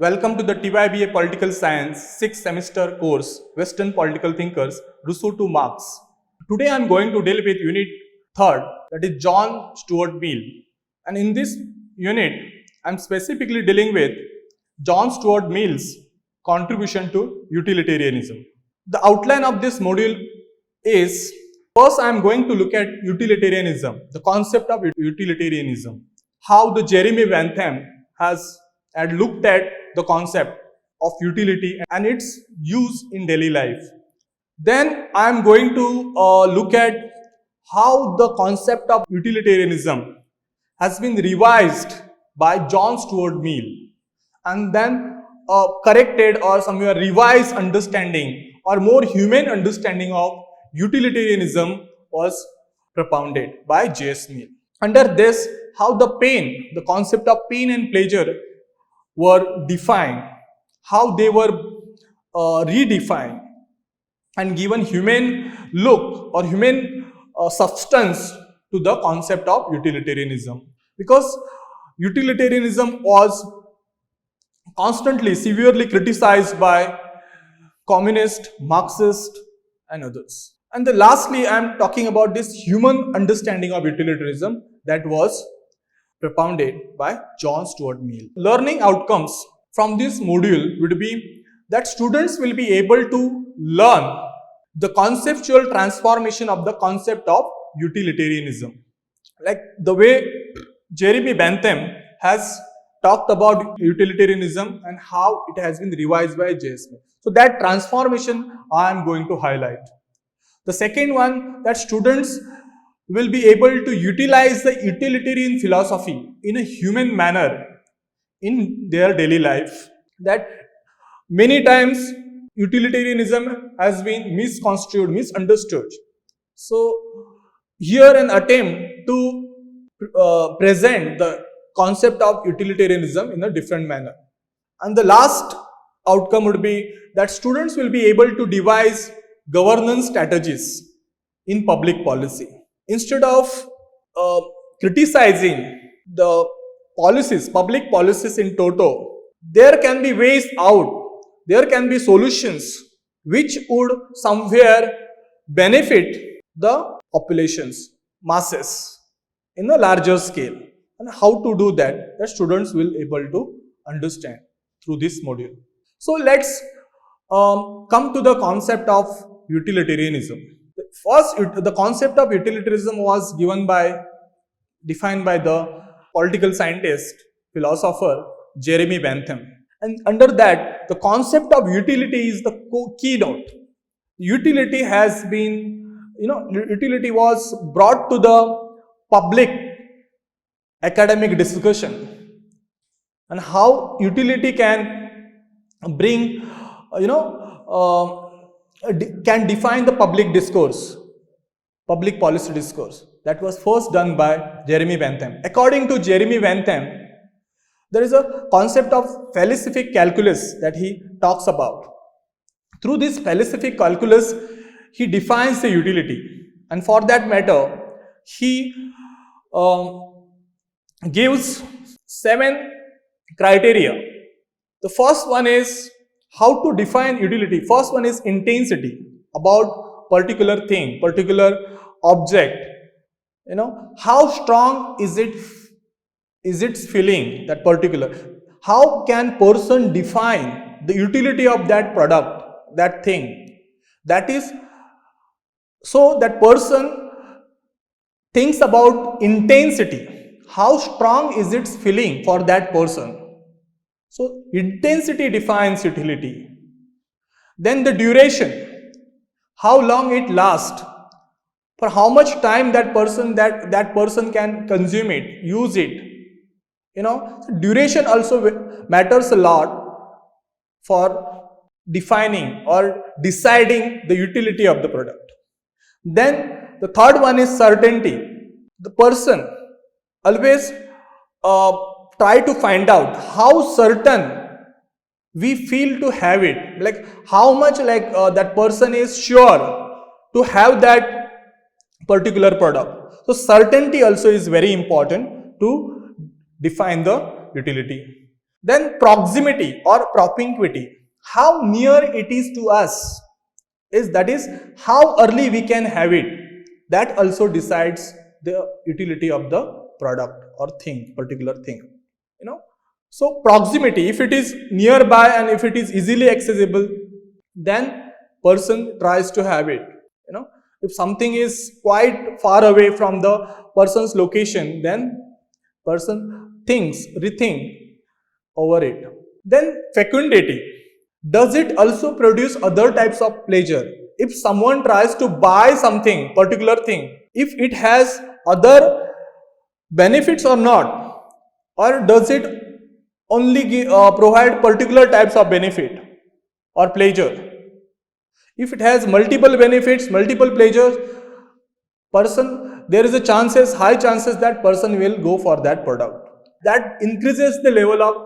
Welcome to the TYBA Political Science 6th semester course, Western Political Thinkers, Rousseau to Marx. Today I am going to deal with unit 3rd, that is John Stuart Mill. And in this unit, I am specifically dealing with John Stuart Mill's contribution to utilitarianism. The outline of this module is, first I am going to look at utilitarianism, the concept of utilitarianism, how the Jeremy Bentham had looked at the concept of utility and its use in daily life. Then I am going to look at how the concept of utilitarianism has been revised by John Stuart Mill, and then corrected or somewhere revised understanding or more human understanding of utilitarianism was propounded by J.S. Mill. Under this, how the concept of pain and pleasure were defined, how they were redefined and given human look or human substance to the concept of utilitarianism. Because utilitarianism was constantly, severely criticized by communist, Marxist and others. And then lastly, I am talking about this human understanding of utilitarianism that was propounded by John Stuart Mill. Learning outcomes from this module would be that students will be able to learn the conceptual transformation of the concept of utilitarianism. Like the way Jeremy Bentham has talked about utilitarianism and how it has been revised by J.S. Mill. So that transformation I am going to highlight. The second one, that students will be able to utilize the utilitarian philosophy in a human manner in their daily life. That many times utilitarianism has been misconstrued, misunderstood. So here an attempt to present the concept of utilitarianism in a different manner. And the last outcome would be that students will be able to devise governance strategies in public policy. Instead of criticizing the policies, public policies in toto, there can be ways out, there can be solutions which would somewhere benefit the populations, masses in a larger scale. And how to do that, the students will be able to understand through this module. So let's come to the concept of utilitarianism. First, the concept of utilitarianism was defined by the political scientist, philosopher Jeremy Bentham. And under that, the concept of utility is the keynote. Utility has been, utility was brought to the public academic discussion, and how utility can bring, can define the public discourse, public policy discourse. That was first done by Jeremy Bentham. According to Jeremy Bentham, there is a concept of philosophic calculus that he talks about. Through this philosophic calculus, he defines the utility, and for that matter, he gives 7 criteria. The first one is how to define utility. First one is intensity, about particular thing, particular object. How strong is its feeling, that particular. How can person define the utility of that product, that thing? That is, so that person thinks about intensity. How strong is its feeling for that person? So intensity defines utility. Then the duration, how long it lasts, for how much time that person can consume it, use it. Duration also matters a lot for defining or deciding the utility of the product. Then the third one is certainty. The person always try to find out how certain we feel to have it, like how much that person is sure to have that particular product. So certainty also is very important to define the utility. Then proximity or propinquity, how near it is to us, that is how early we can have it. That also decides the utility of the product or thing, particular thing. So proximity, if it is nearby and if it is easily accessible, then person tries to have it. If something is quite far away from the person's location, then person rethink over it. Then fecundity, does it also produce other types of pleasure? If someone tries to buy something, particular thing, if it has other benefits or not, or does it only provide particular types of benefit or pleasure? If it has multiple benefits, multiple pleasures, there is high chances that person will go for that product. That increases the level of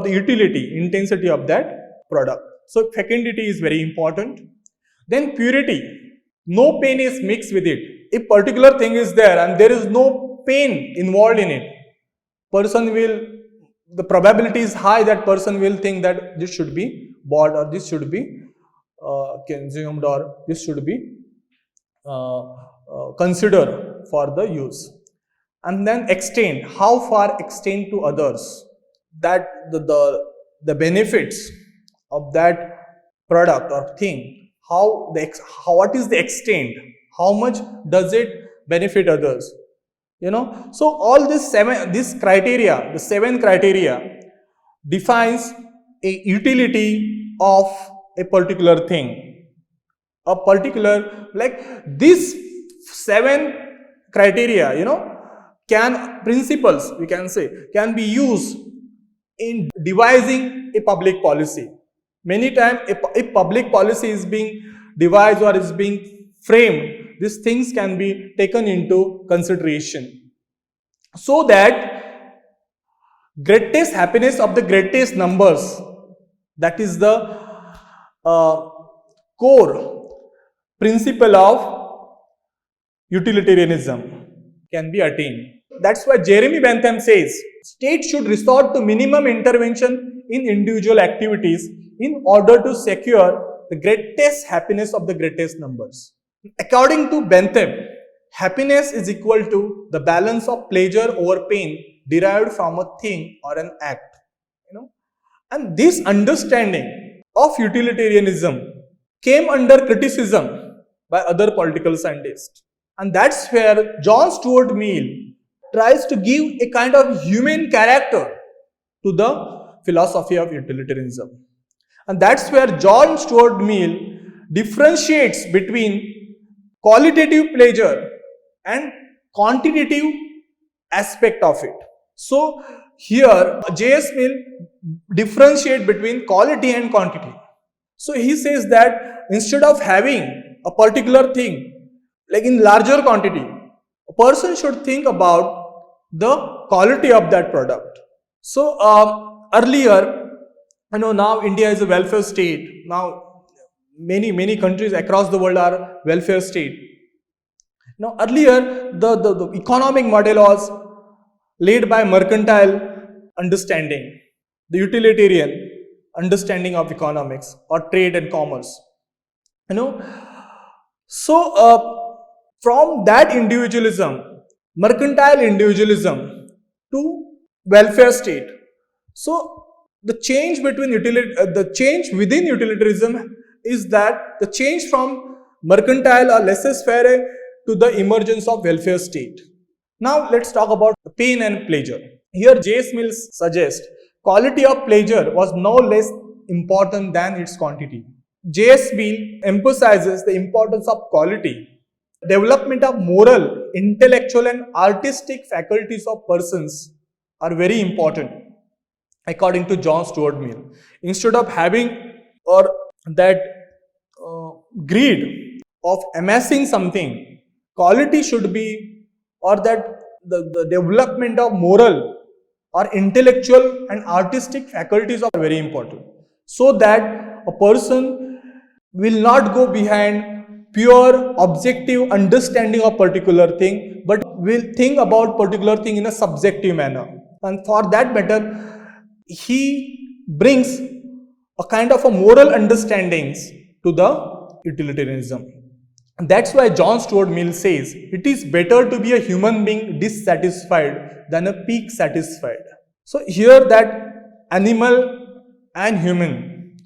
the utility, intensity of that product. So fecundity is very important. Then purity, no pain is mixed with it. If particular thing is there and there is no pain involved in it, the probability is high that person will think that this should be bought or this should be consumed or this should be considered for the use. And then extend, how far extend to others, that the benefits of that product or thing, what is the extent, how much does it benefit others? So all this criteria, the 7 criteria defines a utility of a particular thing. These 7 criteria, principles, we can say, can be used in devising a public policy. Many times, if public policy is being devised or is being framed, these things can be taken into consideration, so that greatest happiness of the greatest numbers, that is the core principle of utilitarianism, can be attained. That's why Jeremy Bentham says, state should resort to minimum intervention in individual activities in order to secure the greatest happiness of the greatest numbers. According to Bentham, happiness is equal to the balance of pleasure over pain derived from a thing or an act. And this understanding of utilitarianism came under criticism by other political scientists. And that's where John Stuart Mill tries to give a kind of human character to the philosophy of utilitarianism. And that's where John Stuart Mill differentiates between qualitative pleasure and quantitative aspect of it. So here J.S. Mill differentiates between quality and quantity. So he says that instead of having a particular thing like in larger quantity, a person should think about the quality of that product. So earlier, now India is a welfare state. Now many countries across the world are welfare state. Now earlier the economic model was led by mercantile understanding, the utilitarian understanding of economics or trade and commerce. So from that individualism, mercantile individualism, to welfare state. So the change within utilitarianism is that the change from mercantile or laissez-faire to the emergence of welfare state. Now let's talk about pain and pleasure. Here J.S. Mill suggests quality of pleasure was no less important than its quantity. J.S. Mill emphasizes the importance of quality. Development of moral, intellectual and artistic faculties of persons are very important, according to John Stuart Mill. Instead of having or that greed of amassing something, quality should be, or that the development of moral or intellectual and artistic faculties are very important, so that a person will not go behind pure objective understanding of particular thing, but will think about particular thing in a subjective manner. And for that matter, he brings a kind of a moral understandings to the utilitarianism. And that's why John Stuart Mill says it is better to be a human being dissatisfied than a pig satisfied. So here that animal and human,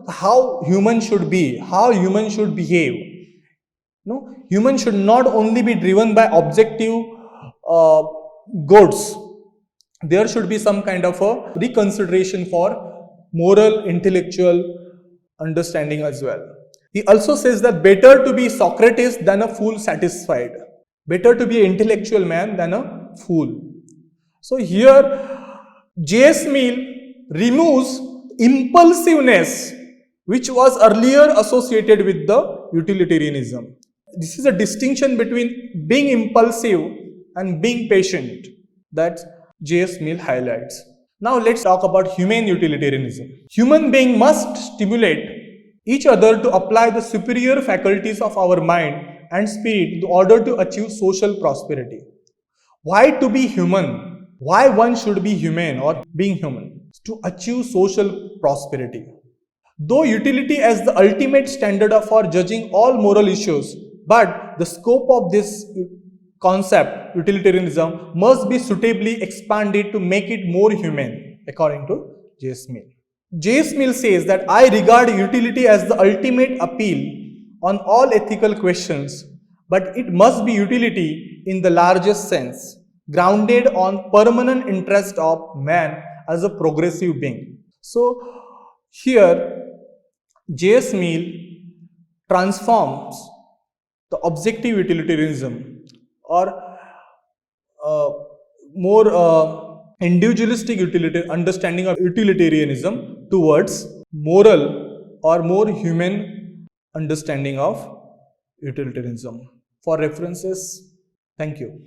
how human should be, how human should behave. Human should not only be driven by objective uh, goods. There should be some kind of a reconsideration for moral, intellectual understanding as well. He also says that better to be Socrates than a fool satisfied. Better to be an intellectual man than a fool. So here J.S. Mill removes impulsiveness which was earlier associated with the utilitarianism. This is a distinction between being impulsive and being patient that J.S. Mill highlights. Now let's talk about humane utilitarianism. Human beings must stimulate each other to apply the superior faculties of our mind and spirit in order to achieve social prosperity. Why to be human? Why one should be humane or being human? To achieve social prosperity. Though utility as the ultimate standard for judging all moral issues, but the scope of this concept, utilitarianism, must be suitably expanded to make it more humane, according to J.S. Mill. J.S. Mill says that I regard utility as the ultimate appeal on all ethical questions, but it must be utility in the largest sense, grounded on permanent interest of man as a progressive being. So here J.S. Mill transforms the objective utilitarianism or more individualistic understanding of utilitarianism towards moral or more human understanding of utilitarianism. For references, thank you.